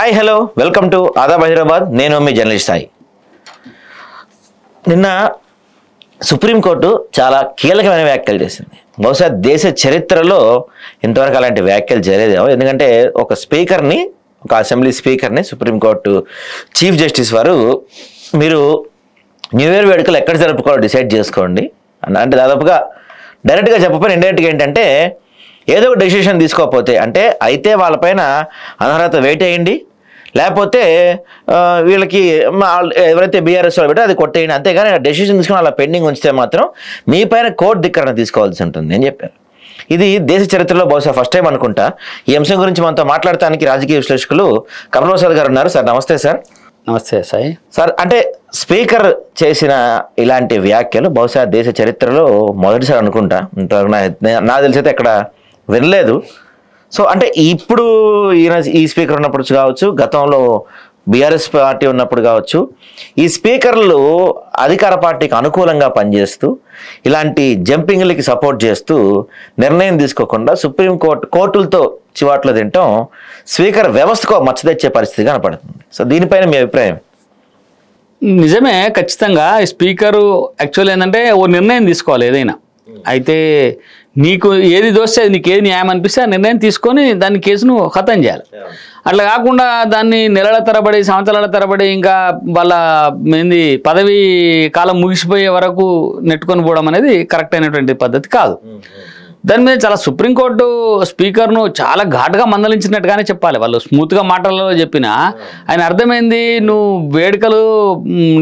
Hi hello welcome to Adaab Hyderabad. నేను మీ journalist Sai. నిన్న సుప్రీంకోర్టు చాలా కీలకమైన వ్యాఖ్యలు చేసింది. బహుశా దేశ చరిత్రలో ఇంతవరకు అలాంటి వ్యాఖ్యలు చేయలేదేమో. ఎందుకంటే ఒక స్పీకర్ని, ఒక అసెంబ్లీ స్పీకర్ని సుప్రీంకోర్టు చీఫ్ జస్టిస్ వారు మీరు న్యూ ఇయర్ వేడుకలు ఎక్కడ జరుపుకోవాలో డిసైడ్ చేసుకోండి అంటే దాదాపుగా డైరెక్ట్గా చెప్పకపోయినా ఇండైరెక్ట్గా ఏంటంటే ఏదో ఒక డెసిషన్ తీసుకోకపోతే అంటే అయితే వాళ్ళపైన అనర్హత వెయిట్ వేయండి, లేకపోతే వీళ్ళకి ఎవరైతే బీఆర్ఎస్ వాళ్ళు పెట్టో అది కొట్టేయండి, అంతేగాని డెసిషన్ తీసుకుని అలా పెండింగ్ ఉంచితే మాత్రం మీ పైన కోర్టు ధిక్కరణ తీసుకోవాల్సి ఉంటుంది అని చెప్పారు. ఇది దేశ చరిత్రలో బహుశా ఫస్ట్ టైం అనుకుంటా. ఈ అంశం గురించి మనతో మాట్లాడటానికి రాజకీయ విశ్లేషకులు కమల్ ప్రసాద్ గారు ఉన్నారు. సార్ నమస్తే. సార్ నమస్తే సాయి. సార్, అంటే స్పీకర్ చేసిన ఇలాంటి వ్యాఖ్యలు బహుశా దేశ చరిత్రలో మొదటిసారి అనుకుంటా. నాకు తెలిసి అయితే ఎక్కడ వినలేదు. సో అంటే ఇప్పుడు ఈ స్పీకర్ ఉన్నప్పుడు కావచ్చు, గతంలో బీఆర్ఎస్ పార్టీ ఉన్నప్పుడు కావచ్చు, ఈ స్పీకర్లు అధికార పార్టీకి అనుకూలంగా పనిచేస్తూ ఇలాంటి జంపింగ్లకి సపోర్ట్ చేస్తూ నిర్ణయం తీసుకోకుండా కోర్టులతో చివాట్లు తింటాం స్పీకర్ వ్యవస్థకు మచ్చ తెచ్చే పరిస్థితి కనపడుతుంది. సో దీనిపైన మీ అభిప్రాయం? నిజమే, ఖచ్చితంగా స్పీకరు యాక్చువల్ ఏంటంటే ఓ నిర్ణయం తీసుకోవాలి ఏదైనా. అయితే నీకు ఏది దోస్తే నీకు ఏది న్యాయం అనిపిస్తే ఆ నిర్ణయం తీసుకొని దాని కేసును ఖతం చేయాలి. అట్లా కాకుండా దాన్ని నెలల తరబడి, సంవత్సరాల తరబడి, ఇంకా వాళ్ళ ఏంది పదవీ కాలం ముగిసిపోయే వరకు నెట్టుకొని పోవడం అనేది కరెక్ట్ అయినటువంటి పద్ధతి కాదు. దాని మీద చాలా సుప్రీంకోర్టు స్పీకర్ను చాలా ఘాటుగా మందలించినట్టుగానే చెప్పాలి. వాళ్ళు స్మూత్గా మాటలలో చెప్పినా ఆయన అర్థమైంది, నువ్వు వేడుకలు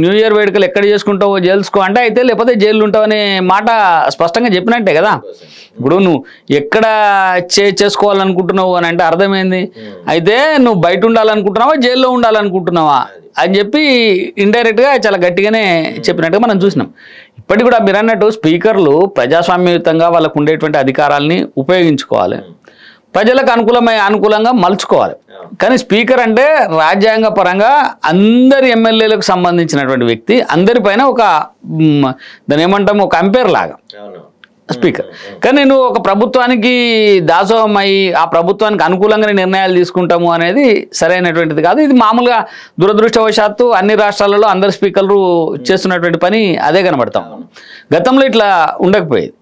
న్యూ ఇయర్ వేడుకలు ఎక్కడ చేసుకుంటావో జైలుసుకో అంటే అయితే, లేకపోతే జైలు ఉంటావు అనే మాట స్పష్టంగా చెప్పినట్టే కదా. ఇప్పుడు నువ్వు ఎక్కడ చేసుకోవాలనుకుంటున్నావు అని అంటే అర్థమైంది, అయితే నువ్వు బయట ఉండాలనుకుంటున్నావా జైల్లో ఉండాలనుకుంటున్నావా అని చెప్పి ఇండైరెక్ట్గా చాలా గట్టిగానే చెప్పినట్టుగా మనం చూసినాం. ఇప్పటికి కూడా మీరు అన్నట్టు స్పీకర్లు ప్రజాస్వామ్యయుతంగా వాళ్ళకు ఉండేటువంటి అధికారాలని ఉపయోగించుకోవాలి, ప్రజలకు అనుకూలంగా మలుచుకోవాలి. కానీ స్పీకర్ అంటే రాజ్యాంగ పరంగా అందరి ఎమ్మెల్యేలకు సంబంధించినటువంటి వ్యక్తి, అందరిపైన ఒక దాని ఏమంటాము ఒక అంపైర్ లాగా స్పీకర్. కానీ నువ్వు ఒక ప్రభుత్వానికి దాసోహం అయ్యి ఆ ప్రభుత్వానికి అనుకూలంగా నిర్ణయాలు తీసుకుంటాము అనేది సరైనటువంటిది కాదు. ఇది మామూలుగా దురదృష్టవశాత్తు అన్ని రాష్ట్రాలలో అందరు స్పీకర్లు చేస్తున్నటువంటి పని అదే కనబడతాం. గతంలో ఇట్లా ఉండకపోయేది.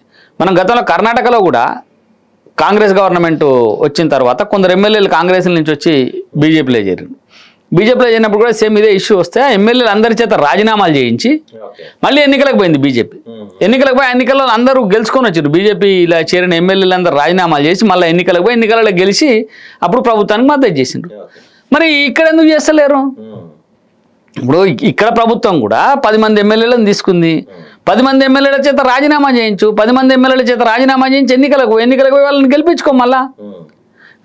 మనం గతంలో కర్ణాటకలో కూడా కాంగ్రెస్ గవర్నమెంట్ వచ్చిన తర్వాత కొందరు ఎమ్మెల్యేలు కాంగ్రెస్ నుంచి వచ్చి బీజేపీలో చేరారు. బీజేపీలో చేరినప్పుడు కూడా సేమ్ ఇదే ఇష్యూ వస్తే ఎమ్మెల్యేలు అందరి చేత రాజీనామాలు చేయించి మళ్ళీ ఎన్నికలకు పోయింది బీజేపీ. ఎన్నికలకు పోయి ఎన్నికల్లో అందరూ గెలుచుకొని వచ్చారు. బీజేపీ ఇలా చేరిన ఎమ్మెల్యేలు అందరూ రాజీనామాలు చేసి మళ్ళీ ఎన్నికలకు పోయి ఎన్నికలలో గెలిచి అప్పుడు ప్రభుత్వానికి మద్దతు చేసిండ్రు. మరి ఇక్కడ ఎందుకు చేస్తలేరు? ఇప్పుడు ఇక్కడ ప్రభుత్వం కూడా 10 మంది ఎమ్మెల్యేలను తీసుకుంది. 10 మంది ఎమ్మెల్యేల చేత రాజీనామా చేయించు, 10 మంది ఎమ్మెల్యేల చేత రాజీనామా చేయించి ఎన్నికలకు పోయి వాళ్ళని గెలిపించుకో. మళ్ళా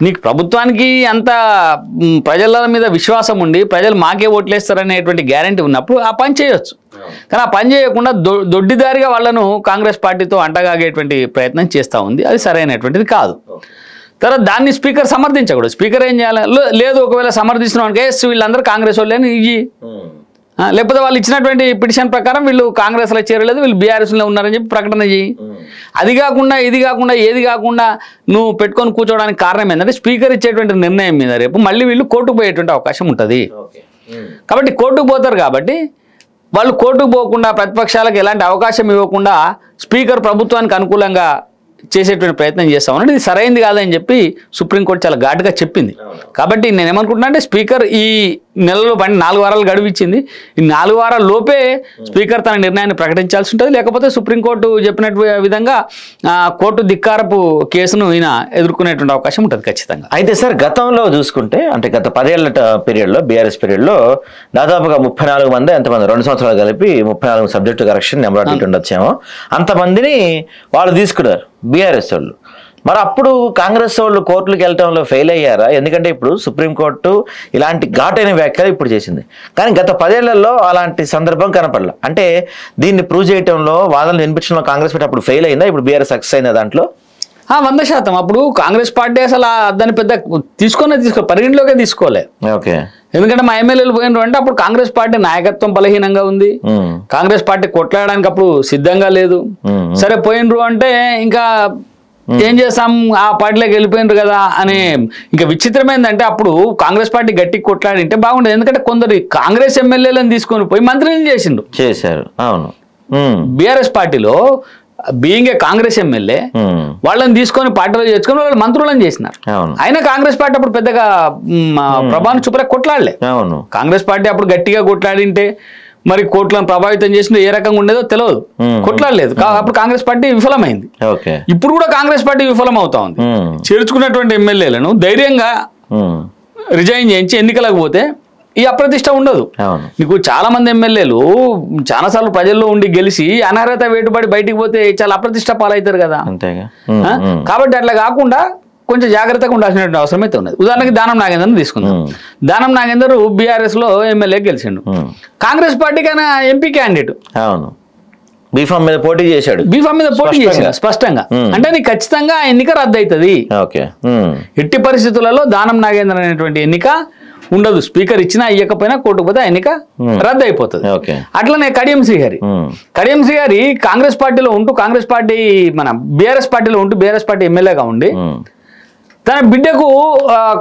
నీకు ప్రభుత్వానికి అంత ప్రజల మీద విశ్వాసం ఉండి ప్రజలు మాకే ఓట్లేస్తారనేటువంటి గ్యారంటీ ఉన్నప్పుడు ఆ పని చేయొచ్చు. కానీ ఆ పని చేయకుండా దొడ్డిదారిగా వాళ్ళను కాంగ్రెస్ పార్టీతో అంటగాగేటువంటి ప్రయత్నం చేస్తూ ఉంది. అది సరైనటువంటిది కాదు. తర్వాత దాన్ని స్పీకర్ సమర్థించకూడదు. స్పీకర్ ఏం చేయాలి? లేదు ఒకవేళ సమర్థిస్తున్నాం అంటే వీళ్ళందరూ కాంగ్రెస్ వాళ్ళని ఇయ్యి, లేకపోతే వాళ్ళు ఇచ్చినటువంటి పిటిషన్ ప్రకారం వీళ్ళు కాంగ్రెస్లో చేరలేదు, వీళ్ళు బీఆర్ఎస్లో ఉన్నారని చెప్పి ప్రకటన చేయి. అది కాకుండా ఇది కాకుండా ఏది కాకుండా నువ్వు పెట్టుకొని కూర్చోవడానికి కారణం ఏంటంటే స్పీకర్ ఇచ్చేటువంటి నిర్ణయం మీద రేపు మళ్ళీ వీళ్ళు కోర్టుకు పోయేటువంటి అవకాశం ఉంటుంది. కాబట్టి కోర్టుకు పోతారు. కాబట్టి వాళ్ళు కోర్టుకు పోకుండా ప్రతిపక్షాలకు ఎలాంటి అవకాశం ఇవ్వకుండా స్పీకర్ ప్రభుత్వానికి అనుకూలంగా చేసేటువంటి ప్రయత్నం చేస్తామని ఇది సరైనది కాదని చెప్పి సుప్రీంకోర్టు చాలా ఘాటుగా చెప్పింది. కాబట్టి నేను ఏమనుకుంటున్నా అంటే స్పీకర్ ఈ నెలలో 4 వారాలు గడువు ఇచ్చింది. ఈ 4 వారాల లోపే స్పీకర్ తన నిర్ణయాన్ని ప్రకటించాల్సి ఉంటుంది. లేకపోతే సుప్రీంకోర్టు చెప్పినట్టు విధంగా కోర్టు ధిక్కారపు కేసును ఈయన ఎదుర్కొనేటువంటి అవకాశం ఉంటుంది ఖచ్చితంగా. అయితే సార్, గతంలో చూసుకుంటే అంటే గత 10 ఏళ్ల పీరియడ్లో బీఆర్ఎస్ పీరియడ్లో దాదాపుగా 34 మంది, ఎంతమంది 2 సంవత్సరాలు కలిపి 34 సబ్జెక్టు కరెక్షన్ నెంబర్ అటు ఉండొచ్చేమో అంతమందిని వాళ్ళు తీసుకున్నారు బీఆర్ఎస్ వాళ్ళు. మరి అప్పుడు కాంగ్రెస్ వాళ్ళు కోర్టులకు వెళ్ళటంలో ఫెయిల్ అయ్యారా? ఎందుకంటే ఇప్పుడు సుప్రీంకోర్టు ఇలాంటి ఘాటైన వ్యాఖ్యలు ఇప్పుడు చేసింది, కానీ గత 10 ఏళ్లలో అలాంటి సందర్భం కనపడలే. అంటే దీన్ని ప్రూవ్ చేయడంలో, వాదనలు వినిపించడంలో కాంగ్రెస్ పార్టీ అప్పుడు ఫెయిల్ అయిందా? ఇప్పుడు బీఆర్ఎస్ సక్సెస్ అయిందా దాంట్లో? 100%. అప్పుడు కాంగ్రెస్ పార్టీ అసలు దాన్ని పెద్ద పరిగణలోకే తీసుకోలే. ఓకే. ఎందుకంటే మా ఎమ్మెల్యేలు పోయినరు అంటే అప్పుడు కాంగ్రెస్ పార్టీ నాయకత్వం బలహీనంగా ఉంది, కాంగ్రెస్ పార్టీ కొట్లాడడానికి అప్పుడు సిద్ధంగా లేదు. సరే పోయినరు అంటే ఇంకా ఏం చేస్తాం ఆ పార్టీలోకి వెళ్ళిపోయినారు కదా అని. ఇంకా విచిత్రమైందంటే అప్పుడు కాంగ్రెస్ పార్టీ గట్టిగా కొట్లాడింటే బాగుండేది, ఎందుకంటే కొందరు కాంగ్రెస్ ఎమ్మెల్యేలను తీసుకొని పోయి మంత్రులను చేశారు. అవును, బీఆర్ఎస్ పార్టీలో బీయింగ్ ఏ కాంగ్రెస్ ఎమ్మెల్యే వాళ్ళని తీసుకొని పార్టీలో చేసుకొని వాళ్ళు మంత్రులను చేసినారు. అయినా కాంగ్రెస్ పార్టీ అప్పుడు పెద్దగా ప్రభావం చూపలే, కొట్లాడలే. కాంగ్రెస్ పార్టీ అప్పుడు గట్టిగా కొట్లాడింటే మరి కోట్లను ప్రభావితం చేసిన ఏ రకంగా ఉండేదో తెలియదు, కొట్లాడలేదు. అప్పుడు కాంగ్రెస్ పార్టీ విఫలమైంది. ఇప్పుడు కూడా కాంగ్రెస్ పార్టీ విఫలం అవుతా ఉంది. చేర్చుకున్నటువంటి ఎమ్మెల్యేలను ధైర్యంగా రిజైన్ చేయించి ఎన్నికలకు పోతే ఈ అప్రతిష్ట ఉండదు. నీకు చాలా మంది ఎమ్మెల్యేలు చాలాసార్లు ప్రజల్లో ఉండి గెలిచి అనర్హత వేటుబడి బయటికి పోతే చాలా అప్రతిష్ట పాలవుతారు కదా. కాబట్టి అట్లా కాకుండా కొంచెం జాగ్రత్తగా ఉండాల్సినటువంటి అవసరం అయితే ఉన్నది. ఉదాహరణకి దానం నాగేందర్ని తీసుకుందాం. దానం నాగేందర్ బీఆర్ఎస్ లో ఎమ్మెల్యే గెలిచిండు. కాంగ్రెస్ పార్టీకి ఆయన ఎంపీ క్యాండిడేట్, బీఫామ్ మీద పోటీ చేశాడు. బీఫామ్ మీద పోటీ చేశాడు స్పష్టంగా. అంటే నీకు ఖచ్చితంగా ఆ ఎన్నిక రద్దు అవుతుంది. ఎట్టి పరిస్థితులలో దానం నాగేందర్ అనేటువంటి ఎన్నిక ఉండదు. స్పీకర్ ఇచ్చినా ఇవ్వకపోయినా కోర్టుకు పోతే ఎన్నిక రద్దు అయిపోతుంది. అట్లనే కడియం శ్రీహరి కాంగ్రెస్ పార్టీలో ఉంటూ కాంగ్రెస్ పార్టీ మన బీఆర్ఎస్ పార్టీలో ఉంటూ బీఆర్ఎస్ పార్టీ ఎమ్మెల్యేగా ఉండి తన బిడ్డకు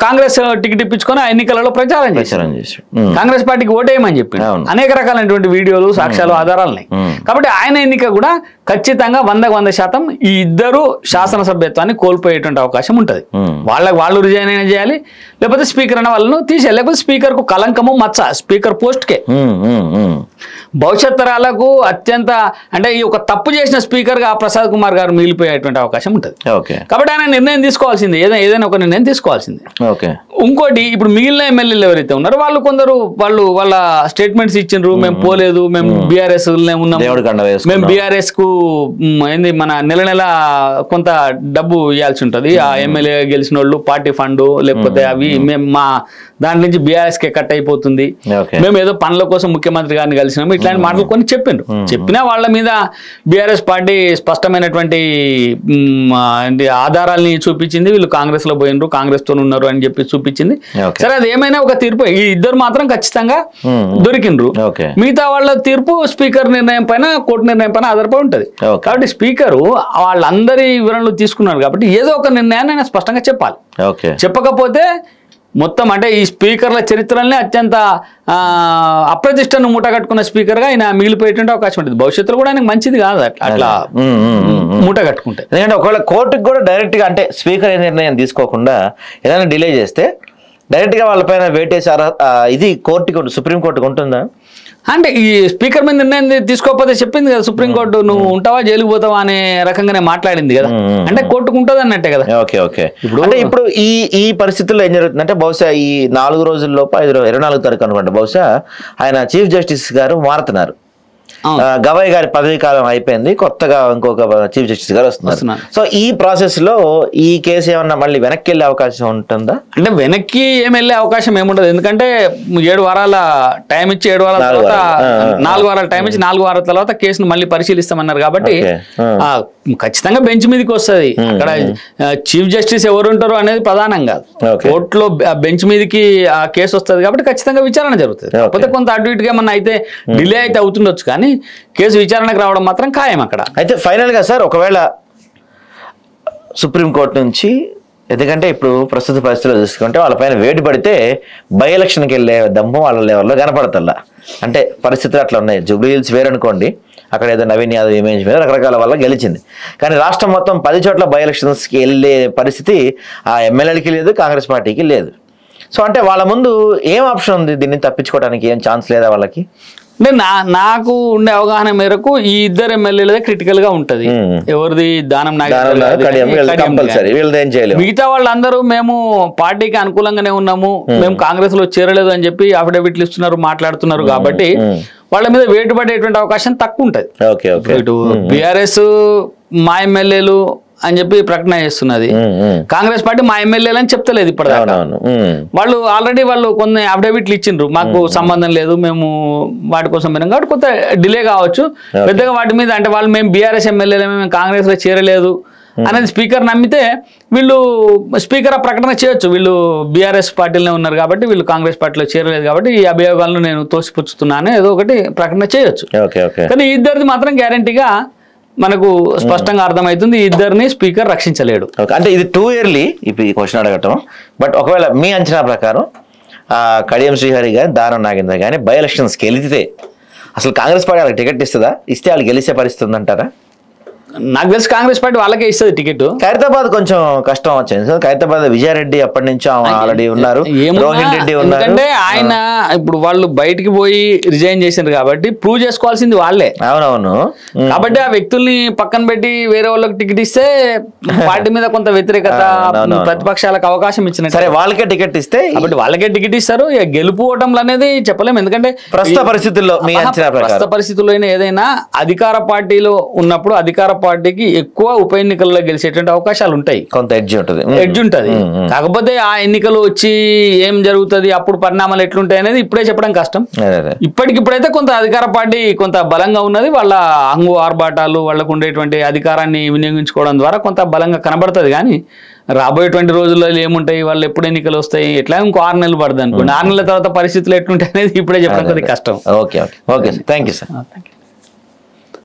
కాంగ్రెస్ టికెట్ ఇప్పించుకొని ఆ ఎన్నికలలో ప్రచారం చేశారు. కాంగ్రెస్ పార్టీకి ఓటేయమని చెప్పి అనేక రకాలైనటువంటి వీడియోలు, సాక్ష్యాలు, ఆధారాలున్నాయి. కాబట్టి ఆయన ఎన్నిక కూడా ఖచ్చితంగా 100% ఈ ఇద్దరు శాసనసభ్యత్వాన్ని కోల్పోయేటువంటి అవకాశం ఉంటుంది. వాళ్ళు రిజైన్ అయినా చేయాలి, లేకపోతే స్పీకర్ అన్న వాళ్ళను తీసేయాలి. లేకపోతే స్పీకర్ కు కలంకము మచ్చ స్పీకర్ పోస్ట్ కే. భవిష్యత్ తరాలకు అత్యంత అంటే ఈ ఒక తప్పు చేసిన స్పీకర్ గా ప్రసాద్ కుమార్ గారు మిగిలిపోయేటువంటి అవకాశం ఉంటుంది. కాబట్టి ఆయన నిర్ణయం తీసుకోవాల్సింది, ఏదైనా ఒక నిర్ణయం తీసుకోవాల్సింది. ఇంకోటి, ఇప్పుడు మిగిలిన ఎమ్మెల్యేలు ఎవరైతే ఉన్నారో కొందరు వాళ్ళ స్టేట్మెంట్స్ ఇచ్చిండ్రు, మేము పోలేదు, మేము బీఆర్ఎస్ ఉన్నాం, మేము బీఆర్ఎస్ కు ఏంది మన నెల కొంత డబ్బు ఇవ్వాల్సి ఉంటుంది. ఆ ఎమ్మెల్యే గెలిచిన వాళ్ళు పార్టీ ఫండ్ లేకపోతే అవి మేము మా దాంట్లో నుంచి బీఆర్ఎస్ కే కట్ అయిపోతుంది, మేము ఏదో పనుల కోసం ముఖ్యమంత్రి గారిని కలిసినాము, ఇట్లాంటి మాటలు కొన్ని చెప్పిండ్రు. చెప్పినా వాళ్ళ మీద బీఆర్ఎస్ పార్టీ స్పష్టమైనటువంటి ఆధారాలని చూపించింది. వీళ్ళు కాంగ్రెస్ లో పోయినరు, కాంగ్రెస్ తో ఉన్నారు అని చెప్పి చూపించింది. సరే, అది ఏమైనా ఒక తీర్పు. ఈ ఇద్దరు మాత్రం ఖచ్చితంగా దొరికిండ్రు. మిగతా వాళ్ళ తీర్పు స్పీకర్ నిర్ణయం పైన, కోర్టు నిర్ణయం పైన ఆధారపడి ఉంటది. కాబట్టి స్పీకరు వాళ్ళందరి వివరణలు తీసుకున్నారు కాబట్టి ఏదో ఒక నిర్ణయాన్ని ఆయన స్పష్టంగా చెప్పాలి. చెప్పకపోతే మొత్తం అంటే ఈ స్పీకర్ల చరిత్రలనే అత్యంత అప్రతిష్టను మూటగట్టుకున్న స్పీకర్ గా ఆయన మిగిలిపోయేటువంటి అవకాశం ఉంటుంది. భవిష్యత్తులో కూడా ఆయనకు మంచిది కాదు అట్లా మూట కట్టుకుంటే. ఎందుకంటే ఒకవేళ కోర్టుకు కూడా డైరెక్ట్ గా అంటే స్పీకర్ ఏ నిర్ణయం తీసుకోకుండా ఏదైనా డిలే చేస్తే డైరెక్ట్ గా వాళ్ళపైన వేటేసారా ఇది కోర్టుకు, సుప్రీం కోర్టుకు ఉంటుందా? అంటే ఈ స్పీకర్ మీద నిర్ణయం తీసుకోకపోతే చెప్పింది కదా సుప్రీంకోర్టు, నువ్వు ఉంటావా జైలుకు పోతావా అనే రకంగానే మాట్లాడింది కదా. అంటే కోర్టుకు ఉంటుంది అన్నట్టే కదా. ఇప్పుడు ఈ పరిస్థితుల్లో ఏం జరుగుతుందంటే బహుశా ఈ 4 రోజుల్లోపు 24 తారీఖు అనుకుంటా బహుశా ఆయన చీఫ్ జస్టిస్ గారు మారుతున్నారు. గవాయ్ గారి పదవీ కాలం అయిపోయింది, కొత్తగా ఇంకొక చీఫ్ జస్టిస్ గారు వస్తున్నారు. సో ఈ ప్రాసెస్ లో ఈ కేసు ఏమన్నా మళ్ళీ వెనక్కి వెళ్ళే అవకాశం ఉంటుందా? అంటే వెనక్కి ఏమి వెళ్ళే అవకాశం ఏముండదు. ఎందుకంటే 7 వారాల టైం ఇచ్చి 7 వారాల తర్వాత 4 వారాల టైం ఇచ్చి 4 వారాల తర్వాత కేసును మళ్ళీ పరిశీలిస్తామన్నారు. కాబట్టి ఖచ్చితంగా బెంచ్ మీదకి వస్తుంది. అక్కడ చీఫ్ జస్టిస్ ఎవరు ఉంటారు అనేది ప్రధానం కాదు, కోర్టులో బెంచ్ మీదకి ఆ కేసు వస్తుంది కాబట్టి ఖచ్చితంగా విచారణ జరుగుతుంది. కాకపోతే కొంత అటు ఇటుగా ఏమన్నా అయితే డిలే అయితే అవుతుండొచ్చు, కానీ కేసు విచారణకు రావడం మాత్రం ఖాయం అక్కడ. అయితే ఫైనల్ గా సార్, ఒకవేళ సుప్రీంకోర్టు నుంచి, ఎందుకంటే ఇప్పుడు ప్రస్తుత పరిస్థితుల్లో చూసుకుంటే వాళ్ళపైన వేటు పడితే బై ఎలక్షన్కి వెళ్ళే దమ్ము వాళ్ళ లెవెల్లో కనపడతల్లా. అంటే పరిస్థితులు అట్లా ఉన్నాయి. జూబ్లీ హిల్స్ వేరనుకోండి, అక్కడ ఏదో నవీన్ యాదవ్ ఇమేజ్ మీద రకరకాల వల్ల గెలిచింది. కానీ రాష్ట్రం మొత్తం 10 చోట్ల బై ఎలక్షన్స్కి వెళ్ళే పరిస్థితి ఆ ఎమ్మెల్యేలకి లేదు, కాంగ్రెస్ పార్టీకి లేదు. సో అంటే వాళ్ళ ముందు ఏం ఆప్షన్ ఉంది? దీన్ని తప్పించుకోవడానికి ఏం ఛాన్స్ లేదా వాళ్ళకి? అంటే నాకు ఉండే అవగాహన మేరకు ఈ ఇద్దరు ఎమ్మెల్యేలదే క్రిటికల్ గా ఉంటది. ఎవరిది? దానం నాగేంద్ర. మిగతా వాళ్ళందరూ మేము పార్టీకి అనుకూలంగానే ఉన్నాము, మేము కాంగ్రెస్ లో చేరలేదు అని చెప్పి అఫిడవిట్లు ఇస్తున్నారు, మాట్లాడుతున్నారు. కాబట్టి వాళ్ళ మీద వేటు పడేటువంటి అవకాశం తక్కువ ఉంటది. ఇటు బీఆర్ఎస్ మా ఎమ్మెల్యేలు అని చెప్పి ప్రకటన చేస్తున్నది, కాంగ్రెస్ పార్టీ మా ఎమ్మెల్యేలు అని చెప్తలేదు ఇప్పటిదాకా. వాళ్ళు ఆల్రెడీ కొన్ని అఫిడవిట్లు ఇచ్చిండ్రు, మాకు సంబంధం లేదు, మేము వాటి కోసం పోయినాం కాబట్టి కొంత డిలే కావచ్చు. పెద్దగా వాటి మీద అంటే వాళ్ళు మేము బీఆర్ఎస్ ఎమ్మెల్యేలు, మేము కాంగ్రెస్ లో చేరలేదు అనేది స్పీకర్ నమ్మితే వీళ్ళు స్పీకర్ ఆ ప్రకటన చేయొచ్చు. వీళ్ళు బీఆర్ఎస్ పార్టీలోనే ఉన్నారు కాబట్టి, వీళ్ళు కాంగ్రెస్ పార్టీలో చేరలేదు కాబట్టి ఈ అభియోగాలను నేను తోసిపుచ్చుతున్నాను ఏదో ఒకటి ప్రకటన చేయొచ్చు. కానీ ఇద్దరిది మాత్రం గ్యారంటీగా మనకు స్పష్టంగా అర్థమవుతుంది ఇద్దరిని స్పీకర్ రక్షించలేడు. ఓకే, అంటే ఇది టూ ఇయర్లీ ఇప్పుడు ఈ క్వశ్చన్ అడగటం. బట్ ఒకవేళ మీ అంచనా ప్రకారం కడియం శ్రీహరి కానీ దానం నాగేందర్ కానీ బై ఎలక్షన్స్కి వెళితే అసలు కాంగ్రెస్ పార్టీ వాళ్ళకి టికెట్ ఇస్తుందా? ఇస్తే వాళ్ళు గెలిచే పరిస్థితి ఉందంటారా? నాకు తెలిసి కాంగ్రెస్ పార్టీ వాళ్ళకే ఇస్తుంది టికెట్. ఖైరతాబాద్ కొంచెం కష్టం వచ్చింది. ఖైరతాబాద్ విజయారెడ్డి అప్పటి నుంచి ఆల్రెడీ ఉన్నారు, రోహిన్ రెడ్డి ఉన్నారు. ఎందుకంటే ఆయన ఇప్పుడు వాళ్ళు బయటికి పోయి రిజైన్ చేసిండ్రు కాబట్టి ప్రూవ్ చేసుకోవాల్సింది వాళ్ళే. అవునవును. కాబట్టి ఆ వ్యక్తుల్ని పక్కన పెట్టి వేరే వాళ్ళకి టికెట్ ఇస్తే పార్టీ మీద కొంత వ్యతిరేకత, ప్రతిపక్షాలకు అవకాశం ఇచ్చినట్టు. సరే, వాళ్ళకే టికెట్ ఇస్తే కాబట్టి వాళ్ళకే టికెట్ ఇస్తారు. ఇక గెలుపు ఓటంలు అనేది చెప్పలేము. ఎందుకంటే ప్రస్తుత పరిస్థితుల్లో మీ అంచనా ప్రకారం ప్రస్తుత పరిస్థితుల్లో ఏదైనా అధికార పార్టీలో ఉన్నప్పుడు అధికార పార్టీకి ఎక్కువ ఉప ఎన్నికల్లో గెలిచేటువంటి అవకాశాలు ఉంటాయి, కొంత ఎడ్జ్ ఉంటుంది. కాకపోతే ఆ ఎన్నికలు వచ్చి ఏం జరుగుతుంది, అప్పుడు పరిణామాలు ఎట్లుంటాయి అనేది ఇప్పుడే చెప్పడం కష్టం. ఇప్పటికిప్పుడైతే కొంత అధికార పార్టీ కొంత బలంగా ఉన్నది. వాళ్ళ హంగు ఆర్భాటాలు, వాళ్ళకు ఉండేటువంటి అధికారాన్ని వినియోగించుకోవడం ద్వారా కొంత బలంగా కనబడుతుంది. కానీ రాబోయేటువంటి రోజుల్లో ఏముంటాయి, వాళ్ళు ఎప్పుడు ఎన్నికలు వస్తాయి, ఎట్లా ఇంకో 6 నెలలు పడుతుంది అనుకోండి. 6 నెలల తర్వాత పరిస్థితులు ఎట్లుంటాయి అనేది ఇప్పుడే చెప్పడం కొద్దిగా కష్టం. Okay okay okay, thank you sir.